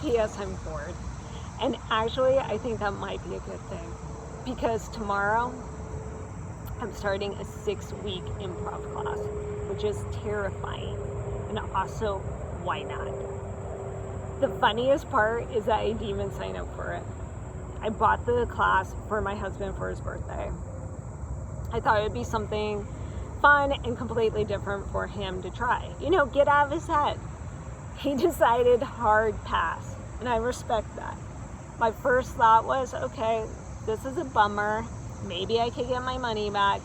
P.S. I'm bored. And actually, I think that might be a good thing. Because tomorrow, I'm starting a 6-week improv class, which is terrifying. And also, why not? The funniest part is that I didn't even sign up for it. I bought the class for my husband for his birthday. I thought it would be something fun and completely different for him to try. Get out of his head. He decided hard pass, and I respect that. My first thought was, okay, this is a bummer. Maybe I could get my money back.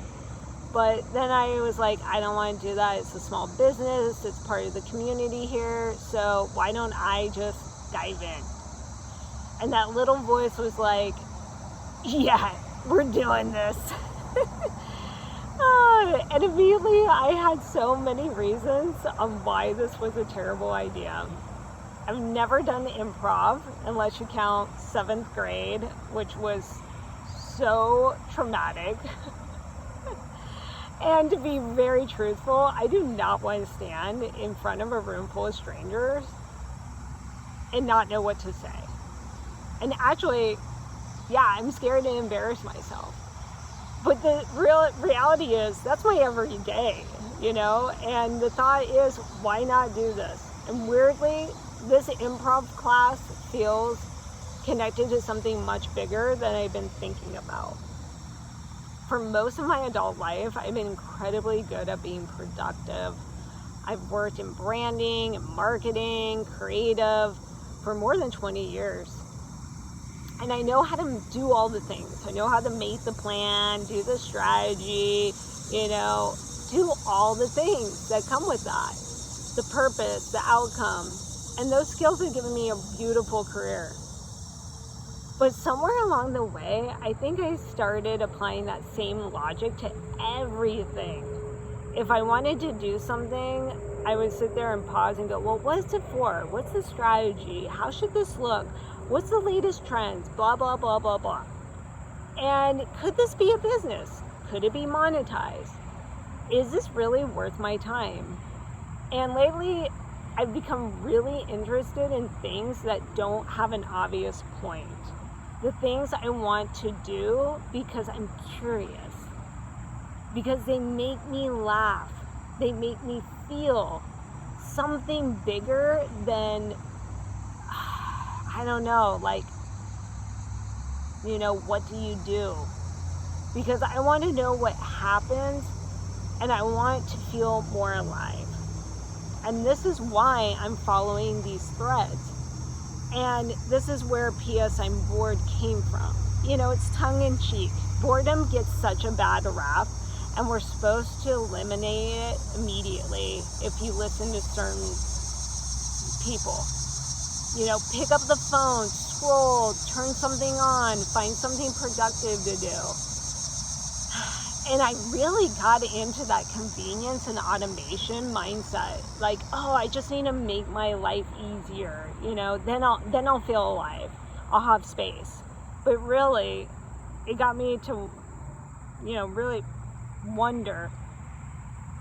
But then I was like, I don't want to do that. It's a small business. It's part of the community here. So why don't I just dive in? And that little voice was like, yeah, we're doing this. And immediately I had so many reasons on why this was a terrible idea. I've never done improv unless you count 7th grade, which was so traumatic. And to be very truthful, I do not want to stand in front of a room full of strangers and not know what to say. And actually, yeah, I'm scared to embarrass myself. But the real reality is that's my everyday, and the thought is, why not do this? And weirdly, this improv class feels connected to something much bigger than I've been thinking about. For most of my adult life, I've been incredibly good at being productive. I've worked in branding, marketing, creative for more than 20 years. And I know how to do all the things. I know how to make the plan, do the strategy, do all the things that come with that. The purpose, the outcome. And those skills have given me a beautiful career. But somewhere along the way, I think I started applying that same logic to everything. If I wanted to do something, I would sit there and pause and go, well, what's it for? What's the strategy? How should this look? What's the latest trends? Blah, blah, blah, blah, blah. And could this be a business? Could it be monetized? Is this really worth my time? And lately, I've become really interested in things that don't have an obvious point. The things I want to do because I'm curious. Because they make me laugh. They make me feel something bigger than, I don't know, what do you do? Because I want to know what happens, and I want to feel more alive. And this is why I'm following these threads. And this is where P.S. I'm bored came from. It's tongue-in-cheek. Boredom gets such a bad rap, and we're supposed to eliminate it immediately if you listen to certain people. Pick up the phone, scroll, turn something on, find something productive to do. And I really got into that convenience and automation mindset. I just need to make my life easier. Then I'll feel alive. I'll have space. But really, it got me to, really wonder,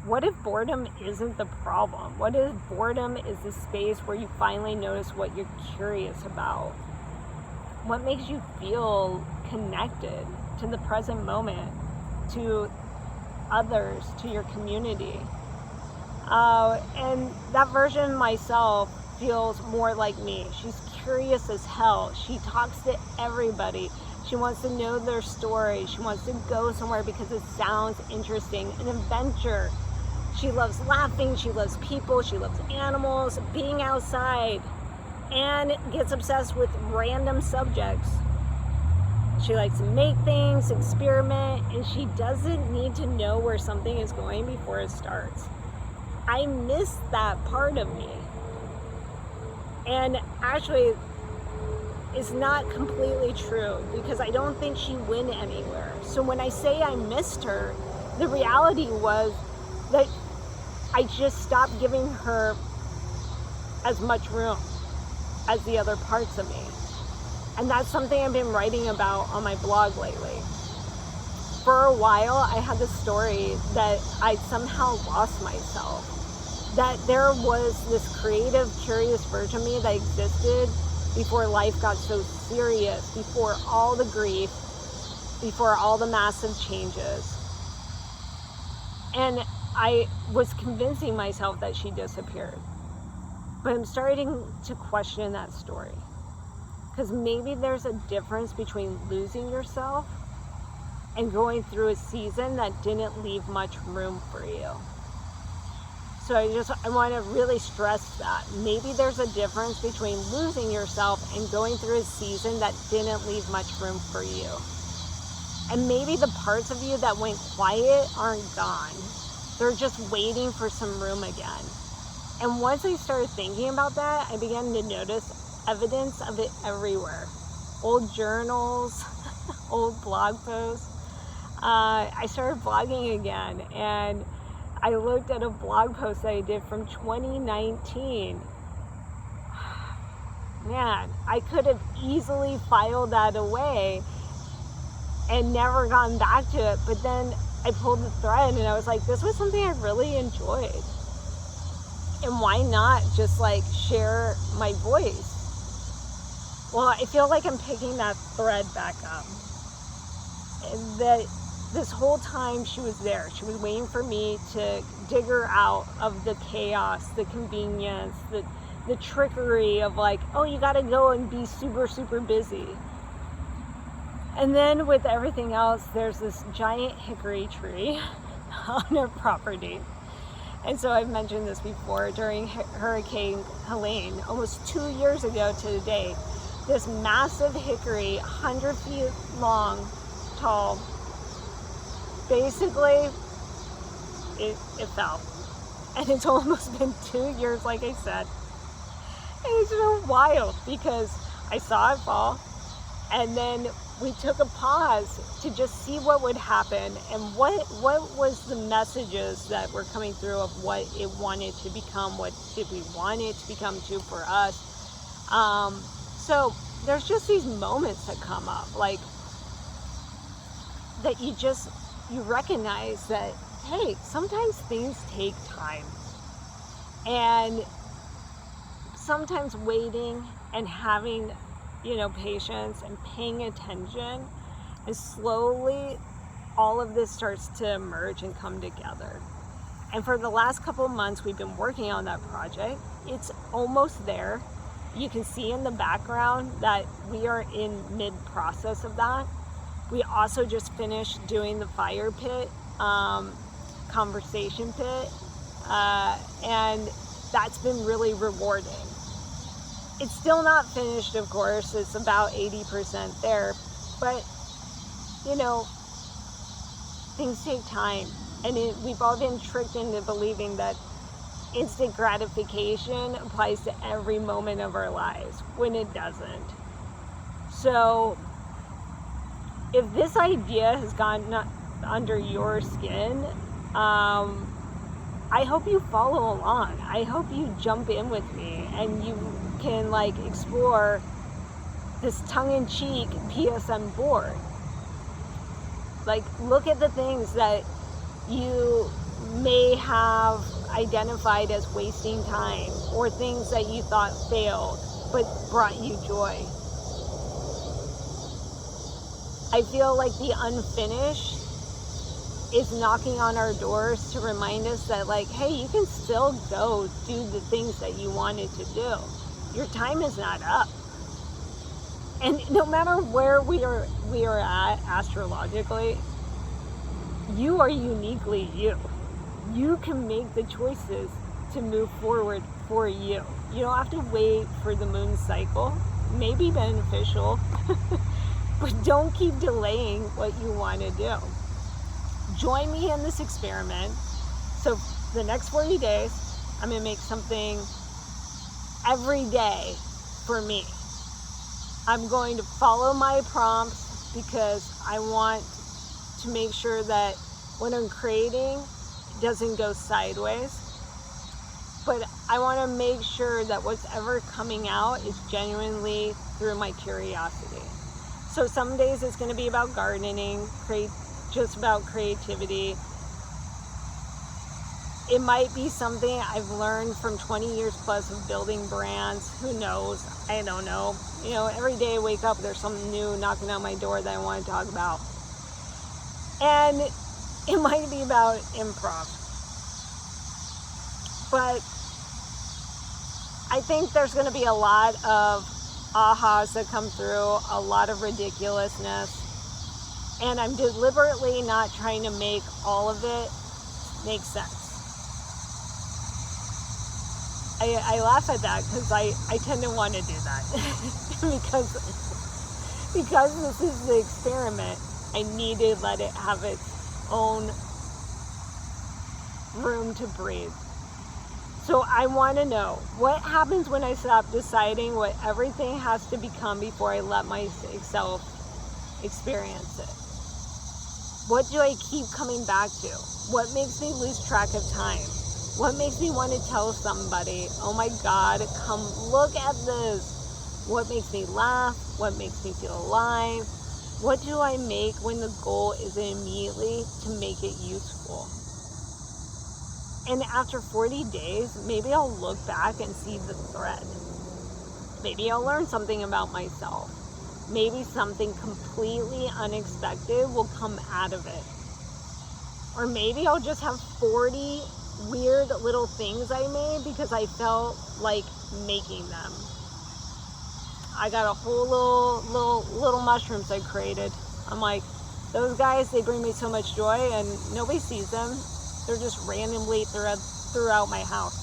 what if boredom isn't the problem? What if boredom is the space where you finally notice what you're curious about? What makes you feel connected to the present moment, to others, to your community? And that version of myself feels more like me. She's curious as hell. She talks to everybody. She wants to know their story. She wants to go somewhere because it sounds interesting, an adventure. She loves laughing. She loves people. She loves animals, being outside, and gets obsessed with random subjects. She likes to make things, experiment, and she doesn't need to know where something is going before it starts. I miss that part of me. And actually, it's not completely true because I don't think she went anywhere. So when I say I missed her, the reality was that I just stopped giving her as much room as the other parts of me. And that's something I've been writing about on my blog lately. For a while, I had the story that I somehow lost myself. That there was this creative, curious version of me that existed before life got so serious, before all the grief, before all the massive changes. And I was convincing myself that she disappeared. But I'm starting to question that story. Because maybe there's a difference between losing yourself and going through a season that didn't leave much room for you. So I want to really stress that. Maybe there's a difference between losing yourself and going through a season that didn't leave much room for you. And maybe the parts of you that went quiet aren't gone. They're just waiting for some room again. And once I started thinking about that, I began to notice evidence of it everywhere. Old journals, old blog posts. I started blogging again, and I looked at a blog post that I did from 2019. Man, I could have easily filed that away and never gone back to it, but then I pulled the thread and I was like, this was something I really enjoyed. And why not just like share my voice? Well, I feel like I'm picking that thread back up. And that this whole time she was there. She was waiting for me to dig her out of the chaos, the convenience, the trickery of like, oh, you gotta go and be super, super busy. And then with everything else, there's this giant hickory tree on our property. And so I've mentioned this before, during Hurricane Helene, almost 2 years ago to the day, this massive hickory, 100 feet long, tall, basically, it fell. And it's almost been 2 years, like I said. And it's been wild because I saw it fall, and then we took a pause to just see what would happen and what was the messages that were coming through of what it wanted to become, what did we want it to become to for us. So there's just these moments that come up, like that you recognize that, hey, sometimes things take time, and sometimes waiting and having patience and paying attention, and slowly all of this starts to emerge and come together. And for the last couple of months, we've been working on that project. It's almost there. You can see in the background that we are in mid-process of that. We also just finished doing the fire pit, conversation pit, and that's been really rewarding. It's still not finished, of course. It's about 80% there, but things take time, and we've all been tricked into believing that instant gratification applies to every moment of our lives, when it doesn't. So if this idea has gone under your skin, I hope you follow along. I hope you jump in with me and you can explore this tongue-in-cheek PSM board. Look at the things that you may have identified as wasting time, or things that you thought failed but brought you joy. I feel like the unfinished is knocking on our doors to remind us that hey, you can still go do the things that you wanted to do. Your time is not up. And no matter where we are at astrologically, you are uniquely you. You can make the choices to move forward for you. You don't have to wait for the moon cycle. It may be beneficial, but don't keep delaying what you want to do. Join me in this experiment. So the next 40 days, I'm going to make something every day for me. I'm going to follow my prompts because I want to make sure that when I'm creating, it doesn't go sideways. But I want to make sure that whatever coming out is genuinely through my curiosity. So some days it's going to be about gardening, just about creativity. It might be something I've learned from 20 years plus of building brands. Who knows? I don't know. Every day I wake up, there's something new knocking on my door that I want to talk about. And it might be about improv. But I think there's going to be a lot of ahas that come through, a lot of ridiculousness. And I'm deliberately not trying to make all of it make sense. I laugh at that because I tend to want to do that. because this is the experiment, I need to let it have its own room to breathe. So I want to know, what happens when I stop deciding what everything has to become before I let myself experience it? What do I keep coming back to? What makes me lose track of time? What makes me want to tell somebody, oh my God, come look at this? What makes me laugh? What makes me feel alive? What do I make when the goal is immediately to make it useful? And after 40 days, maybe I'll look back and see the thread. Maybe I'll learn something about myself. Maybe something completely unexpected will come out of it. Or maybe I'll just have 40 weird little things I made because I felt like making them. I got a whole little mushrooms I created. I'm like, those guys, they bring me so much joy and nobody sees them. They're just randomly throughout my house.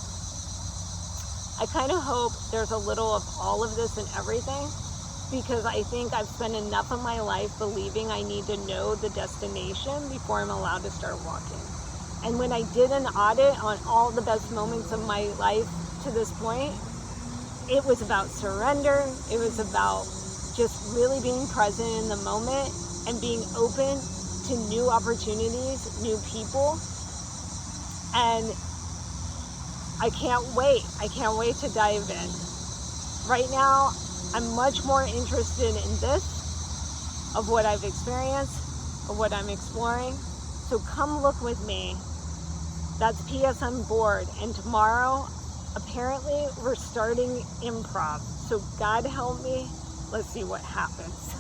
I kind of hope there's a little of all of this and everything, because I think I've spent enough of my life believing I need to know the destination before I'm allowed to start walking. And when I did an audit on all the best moments of my life to this point, it was about surrender. It was about just really being present in the moment and being open to new opportunities, new people. And I can't wait. I can't wait to dive in. Right now, I'm much more interested in this, of what I've experienced, of what I'm exploring. So come look with me. That's PS on board. And tomorrow, apparently, we're starting improv. So God help me. Let's see what happens.